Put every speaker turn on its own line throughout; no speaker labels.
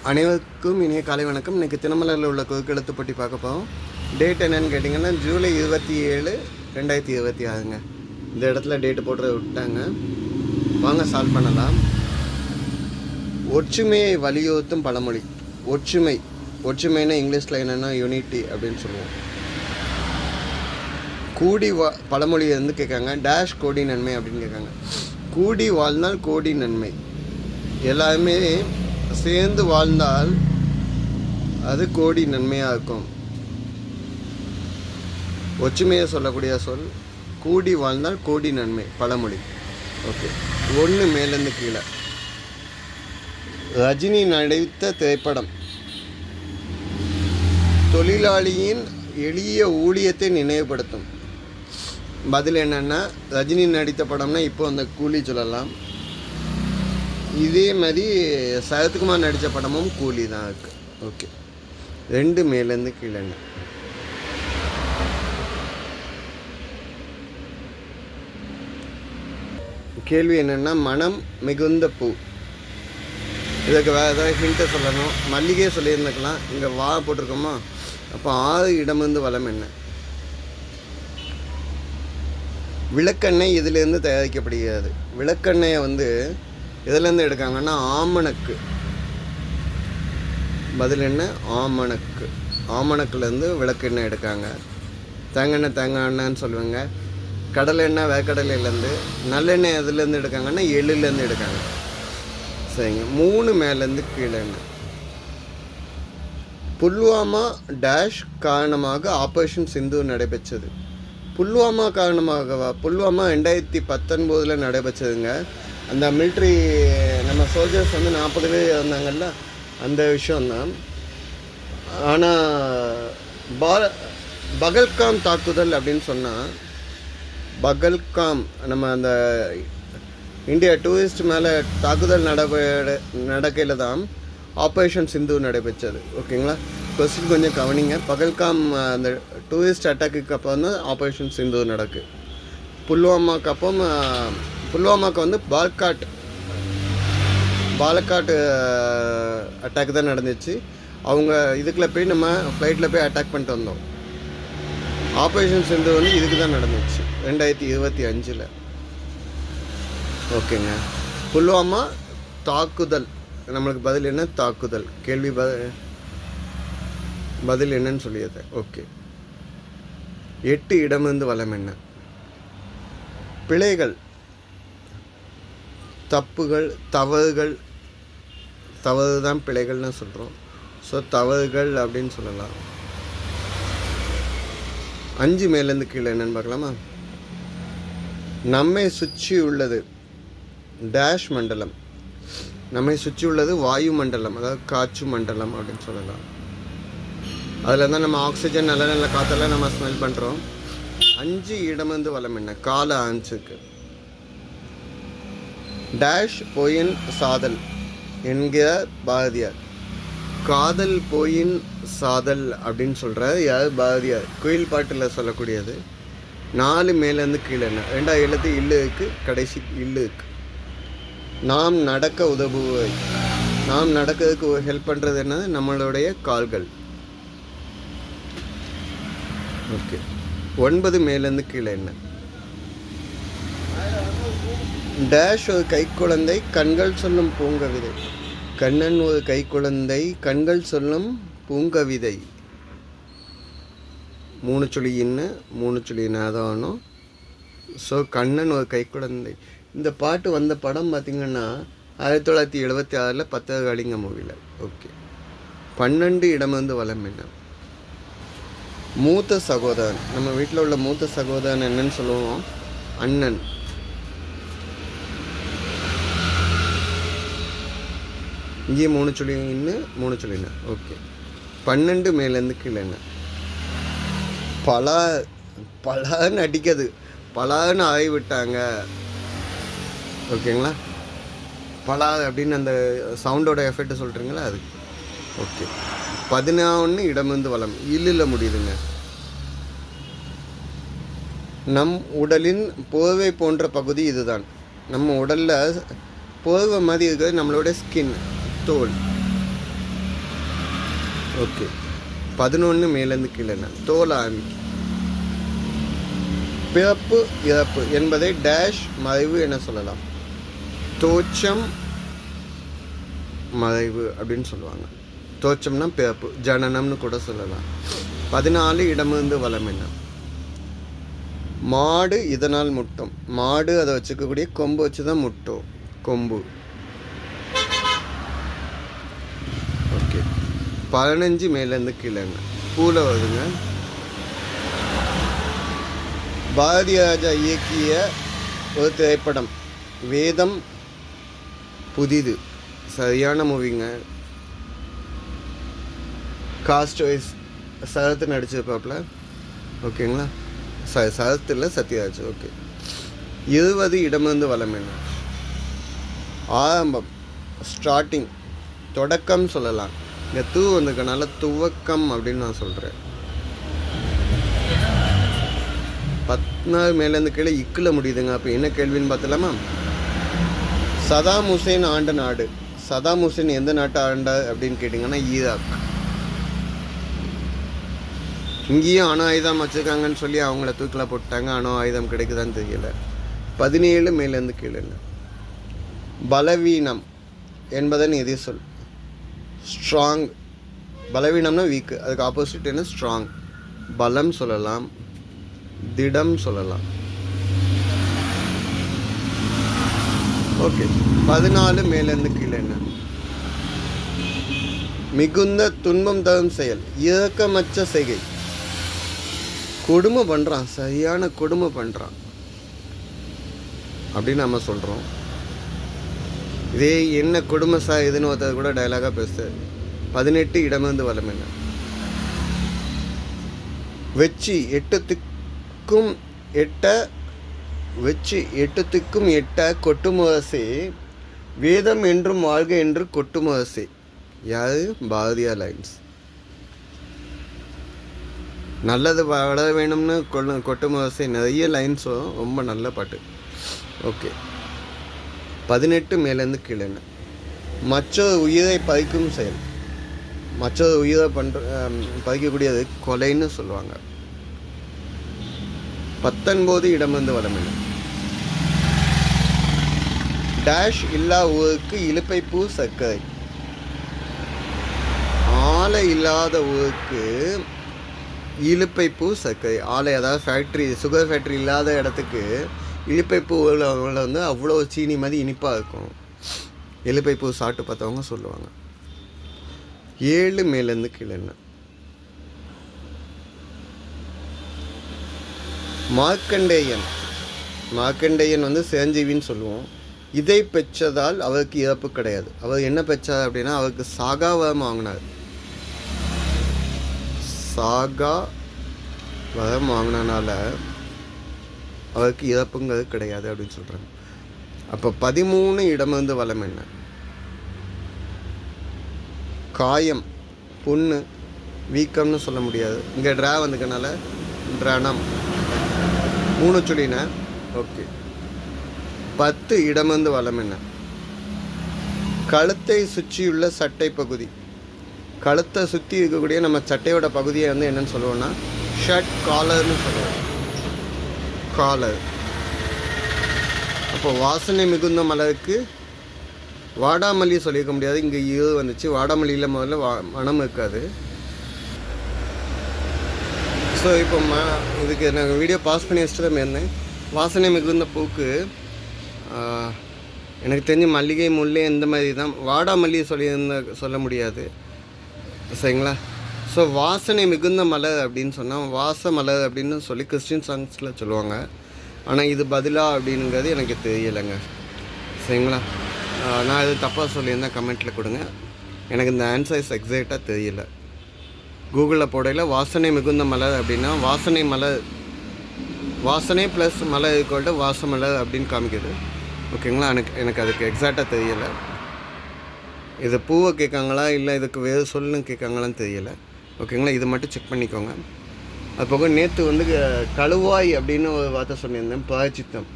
அனைவருக்கும் இனிய காலை வணக்கம். இன்றைக்கி தினமலரில் உள்ள குறுக்கெழுத்து பற்றி பார்க்க போகிறோம். டேட் என்னன்னு கேட்டிங்கன்னா ஜூலை 27, 2026ங்க. இந்த இடத்துல டேட்டு போட்டு விட்டாங்க. வாங்க சால்வ் பண்ணலாம். ஒற்றுமையை வலியுறுத்தும் பழமொழி. ஒற்றுமைன்னா இங்கிலீஷில் என்னென்னா யூனிட்டி அப்படின்னு சொல்லுவோம். கூடி பழமொழி வந்து கேட்காங்க. டேஷ் கோடி நன்மை அப்படின்னு கேட்காங்க. கூடி வாழ்ந்தால் கோடி நன்மை. எல்லாருமே சேர்ந்து வாழ்ந்தால் அது கோடி நன்மையாக இருக்கும். ஒற்றுமையை சொல்லக்கூடிய சொல் கூடி வாழ்ந்தால் கோடி நன்மை பழமொழி. ஓகே, ஒன்று மேலேருந்து கீழே. ரஜினி நடித்த திரைப்படம் தொழிலாளியின் எளிய ஊழியத்தை நினைவுபடுத்தும். பதில் என்னென்னா, ரஜினி நடித்த படம்னா இப்போ அந்த கூலி சொல்லலாம். இதே மாதிரி சரத்குமார் நடித்த படமும் கூலி தான் இருக்குது. ஓகே, ரெண்டு மேலேருந்து கீழே. கேள்வி என்னென்னா, மனம் மிகுந்த பூ. இதுக்கு வேறு ஏதாவது ஹிண்ட்டை சொல்லணும். மல்லிகையை சொல்லியிருந்துக்கலாம், இங்கே வா போட்டிருக்கோமா. அப்போ 6 இடமிருந்து வளம் என்ன? விளக்கெண்ணெய் இதிலேருந்து தயாரிக்கப்படுகிறது. விளக்கெண்ணெயை வந்து எதுலேருந்து எடுக்காங்கன்னா ஆமணக்கு. பதில் என்ன? ஆமணக்கு. ஆமணக்குலேருந்து விளக்கெண்ணெய் எடுக்காங்க. தேங்காய் எண்ணெய்ன்னு சொல்லுவாங்க. கடலை எண்ணெய் வேர்க்கடலையிலேருந்து. நல்லெண்ணெய் எதுலேருந்து எடுக்காங்கன்னா எள்ளுலேருந்து எடுக்காங்க. சரிங்க, 3 மேலேருந்து கீழே. புல்வாமா டேஷ் காரணமாக ஆப்ரேஷன் சிந்தூர் நடைபெற்றது. புல்வாமா காரணமாகவா? புல்வாமா 2019 நடைபெற்றதுங்க. அந்த மிலிட்ரி நம்ம சோல்ஜர்ஸ் வந்து 40 பேர் இருந்தாங்கல்ல, அந்த விஷயந்தான். ஆனால் பகல்காம் தாக்குதல் அப்படின்னு சொன்னால், பகல்காம் நம்ம அந்த இந்தியா டூரிஸ்ட் மேலே தாக்குதல் நடக்கையில் தான் ஆப்ரேஷன் சிந்தூர் நடைபெற்றது. ஓகேங்களா, கொஸ்டின் கொஞ்சம் கவனிங்க. பகல்காம் அந்த டூரிஸ்ட் அட்டாக்குக்கு அப்புறம் தான் ஆப்ரேஷன் சிந்தூர் நடக்கு. புல்வாமாக்கு வந்து பாலக்காட் அட்டாக் தான் நடந்துச்சு. அவங்க இதுக்குள்ளே போய் நம்ம ஃப்ளைட்டில் போய் அட்டாக் பண்ணிட்டு வந்தோம். ஆப்ரேஷன் சிந்தூர் வந்து இதுக்கு தான் நடந்துச்சு 2025. ஓகேங்க, புல்வாமா தாக்குதல். நம்மளுக்கு பதில் என்ன? தாக்குதல். கேள்வி பதில் என்னன்னு சொல்லியது. ஓகே, 8 இடமிருந்து வளம் என்ன? பிழைகள், தப்புகள், தவறுகள். தவறு தான் பிழைகள்னு சொல்கிறோம். ஸோ தவறுகள் அப்படின்னு சொல்லலாம். 5 மேலேருந்து கீழே என்னன்னு பார்க்கலாமா? நம்மை சுற்றி உள்ளது டேஷ் மண்டலம். நம்மை சுற்றி உள்ளது வாயு மண்டலம், அதாவது காற்று மண்டலம் அப்படின்னு சொல்லலாம். அதில் தான் நம்ம ஆக்சிஜன் நல்ல நல்ல காற்றெல்லாம் நம்ம ஸ்மெல் பண்ணுறோம். 5 இடமிருந்து வளம் என்ன? கால ஆன்ஸுக்கு. டேஷ் போயின் சாதல் என்கிற பாரதியார். காதல் போயின் சாதல் அப்படின்னு சொல்கிறார் யார்? பாரதியார். குயில் பாட்டில் சொல்லக்கூடியது. 4 மேலேருந்து கீழே என்ன? 2 எழுத்து இல்லு இருக்குது, கடைசி இல்லு இருக்குது. நாம் நடக்க உதவுவை. நாம் நடக்கிறதுக்கு ஹெல்ப் பண்ணுறது என்ன? நம்மளுடைய கால்கள். ஓகே, 9 மேலேருந்து கீழே என்ன? டேஷ் ஒரு கைக்குழந்தை கண்கள் சொல்லும் பூங்கவிதை. கண்ணன் ஒரு கைக்குழந்தை கண்கள் சொல்லும் பூங்கவிதை. 3 சுழி இன்னு 3 சுழி நாதானம். ஸோ கண்ணன் ஒரு கைக்குழந்தை. இந்த பாட்டு வந்த படம் பார்த்திங்கன்னா 1976 10 மூவியில். ஓகே, 12 இடமிருந்து வளம் என்ன? மூத்த சகோதரன். நம்ம வீட்டில் உள்ள மூத்த சகோதரன் என்னன்னு சொல்லுவோம்? அண்ணன். இங்கே 3 சுழி இன்னு 3 சுழி. ஓகே, 12 மேலேருந்து கீழே என்ன? பலான்னு அடிக்கிறது. பலான்னு ஆகிவிட்டாங்க. ஓகேங்களா, பலா அப்படின்னு அந்த சவுண்டோட எஃபெக்ட் சொல்கிறீங்களா அது. ஓகே, 11 இடமிருந்து வளம் இல்லில் முடியுதுங்க. நம் உடலின் போர்வை போன்ற பகுதி இதுதான். நம்ம உடலில் போர்வை மாதிரி இருக்கிறது நம்மளோட ஸ்கின், தோல். ஓகே. 11 மேலேருந்து கீழேன்னா தோலாமி. பிறப்பு இறப்பு என்பதை டேஷ் மறைவு என சொல்லலாம். தோற்றம் மறைவு அப்படின்னு சொல்லுவாங்க. தோற்றம்னா பிறப்பு, ஜனனம்னு கூட சொல்லலாம். 14 இடமிருந்து வலம் என்ன. மாடு இதனால் முட்டும். மாடு அதை வச்சுக்கக்கூடிய கொம்பு வச்சு தான் முட்டும். கொம்பு. ஓகே. 15 மேலேருந்து கீழேங்க பூல வருதுங்க. பாரதி ராஜா இயக்கிய ஒரு திரைப்படம் வேதம் புதிது. சரியான மூவிங்க. காஸ்ட் வைஸ் சரத் நடிச்சிருப்பாப்புல. ஓகேங்களா? சரத் இல்லை, சத்யராஜ். ஓகே. 20 இடமிருந்து வலம் என்ன. ஆரம்பம், ஸ்டார்டிங், தொடக்கம் சொல்லலாம். இங்கே தூ வந்திருக்கனால துவக்கம் அப்படின்னு நான் சொல்கிறேன். 14 மேலேருந்து கீழே இக்கில் முடியுதுங்க. அப்போ என்ன கேள்வின்னு பார்த்தலாமா? சதாம் ஹுசேன் ஆண்ட நாடு. சதாம் ஹுசேன் எந்த நாட்டை ஆண்ட அப்படின்னு கேட்டிங்கன்னா ஈராக். இங்கேயும் அணு ஆயுதம் வச்சுருக்காங்கன்னு சொல்லி அவங்கள தூக்கில் போட்டாங்க. அணு ஆயுதம் கிடைக்குதான்னு தெரியல. 17 மேலேருந்து கீழே. பலவீனம் என்பதன் எது சொல். ஸ்ட்ராங். பலவீனம்னா வீக்கு, அதுக்கு ஆப்போசிட் என்ன? ஸ்ட்ராங். பலம் சொல்லலாம், திடம் சொல்லலாம். ஓகே. 14 மேலேருந்து கீழே என்ன. மிகுந்த துன்பம் தரும் செயல், இரக்கமற்ற செய்கை. கொடுமை பண்ணுறான், சரியான கொடுமை பண்ணுறான் அப்படின்னு நம்ம சொல்கிறோம். இதே என்ன கொடுமை சார் இதுன்னு ஒருத்தர் கூட டைலாகாக பேசுது. 18 இடமிருந்து வலம் என்ன. வெச்சி 8 திக்கும் 8 வெச்சி 8 திக்கும் 8 கொட்டுமுரசே வேதம் என்றும் வாழ்க என்று கொட்டுமுரசே. யாரு? பாரதியார் லைன்ஸ். நல்லது வளர வேணும்னு கொட்டுமுரசே நிறைய லைன்ஸும் ரொம்ப நல்ல பாட்டு. ஓகே. 18 மேலேருந்து கீழே. மற்றொரு உயிரை பறிக்கும் செயல். மற்றொரு உயிரை பறிக்கக்கூடியது கொலைன்னு சொல்லுவாங்க. 19 இடமிருந்து வலம் என்ன. டேஷ் இல்லா ஊருக்கு இலுப்பை பூ சர்க்கரை. ஆலை இல்லாத ஊருக்கு இலுப்பை பூ சர்க்கரை. ஆலை, அதாவது ஃபேக்ட்ரி, சுகர் ஃபேக்ட்ரி இல்லாத இடத்துக்கு இலுப்பை பூவில் வந்து அவ்வளோ சீனி மாதிரி இனிப்பாக இருக்கும். இலுப்பை பூ சாப்பிட்டு பார்த்தவங்க சொல்லுவாங்க. 7 மேலேருந்து கீழே. மார்க்கண்டேயன். மார்க்கண்டேயன் வந்து சிரஞ்சீவின்னு சொல்லுவோம். இதை பெற்றதால் அவருக்கு இறப்பு கிடையாது. அவர் என்ன பெற்றார் அப்படின்னா அவருக்கு சாகா வரம் வாங்கினார். சாகா வரம் வாங்கினால அவருக்கு இறப்புங்கிறது கிடையாது அப்படின்னு சொல்கிறாங்க. அப்போ 13 இடமிருந்து வலம் என்ன. காயம், புண்ணு, வீக்கம்னு சொல்ல முடியாது. இங்கே ட்ரா வந்துக்கனால ட்ரணம் 3 சொல்லின. ஓகே. 10 இடமிருந்து வலம் என்ன. கழுத்தை சுற்றியுள்ள சட்டை பகுதி. கழுத்தை சுற்றி இருக்கக்கூடிய நம்ம சட்டையோட பகுதியை வந்து என்னன்னு சொல்லுவோம்னா ஷர்ட் காலர்னு சொல்லுவோம். காலர். அப்போ வாசனை மிகுந்த மலருக்கு வாடாமல்லி சொல்லியிருக்க முடியாது. இங்கே இது வந்துச்சு. வாடாமல்லியில் முதல்ல மனம் இருக்காது. ஸோ இப்போ இதுக்கு நாங்கள் வீடியோ பாஸ் பண்ணி வச்சுட்டு தான் இருந்தேன். வாசனை மிகுந்த பூக்கு எனக்கு தெரிஞ்சு மல்லிகை, முல்லை இந்த மாதிரி தான். வாடாமல்லி சொல்ல முடியாது. சரிங்களா? ஸோ வாசனை மிகுந்த மலர் அப்படின்னு சொன்னால் வாச மலர் அப்படின்னு சொல்லி கிறிஸ்டின் சாங்ஸில் சொல்லுவாங்க. ஆனால் இது பதிலாக அப்படிங்கிறது எனக்கு தெரியலைங்க. சரிங்களா? நான் இது தப்பாக சொல்லியிருந்தேன், கமெண்ட்டில் கொடுங்க. எனக்கு இந்த ஆன்சர்ஸ் எக்ஸாக்டாக தெரியல. கூகுளில் போடையில் வாசனை மிகுந்த மலர் அப்படின்னா வாசனை மலர், வாசனை ப்ளஸ் மலர் ஈக்குவல்ட்டு வாச மலர் அப்படின்னு காமிக்குது. ஓகேங்களா? எனக்கு அதுக்கு எக்ஸாக்டாக தெரியலை. இது பூவை கேட்காங்களா இல்லை இதுக்கு வேறு சொல்லுன்னு கேட்காங்களான்னு தெரியலை. ஓகேங்களா? இது மட்டும் செக் பண்ணிக்கோங்க. அது போக நேற்று வந்து கழுவாய் அப்படின்னு ஒரு வார்த்தை சொல்லியிருந்தேன், பிராயச்சித்தம்.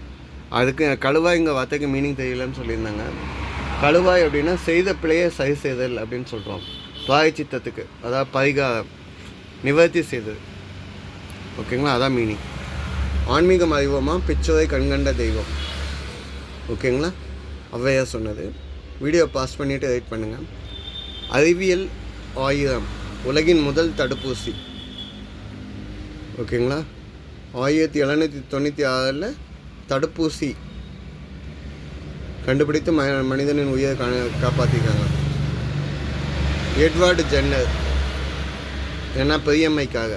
அதுக்கு கழுவாய்ங்க வார்த்தைக்கு மீனிங் தெரியலன்னு சொல்லியிருந்தாங்க. கழுவாய் அப்படின்னா செய்த பிழையை சரி செய்தல் அப்படின்னு சொல்கிறோம். பிராயச்சித்தத்துக்கு, அதாவது பரிகாரம், நிவர்த்தி செய்தது. ஓகேங்களா? அதான் மீனிங். ஆன்மீகம் அறிவோமா பிச்சோரை கண்கண்ட தெய்வம். ஓகேங்களா? ஔவையார் சொன்னது. வீடியோ பாஸ் பண்ணிவிட்டு வெயிட் பண்ணுங்கள். அறிவியல் ஆயுதம், உலகின் முதல் தடுப்பூசி. ஓகேங்களா? 1796 தடுப்பூசி கண்டுபிடித்து மனிதனின் உயிரை காப்பாற்றிருக்காங்க. எட்வர்டு ஜென்னர், ஏன்னா பெரியம்மைக்காக.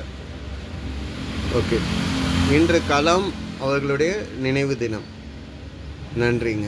ஓகே, இன்று கலாம் அவர்களுடைய நினைவு தினம். நன்றிங்க.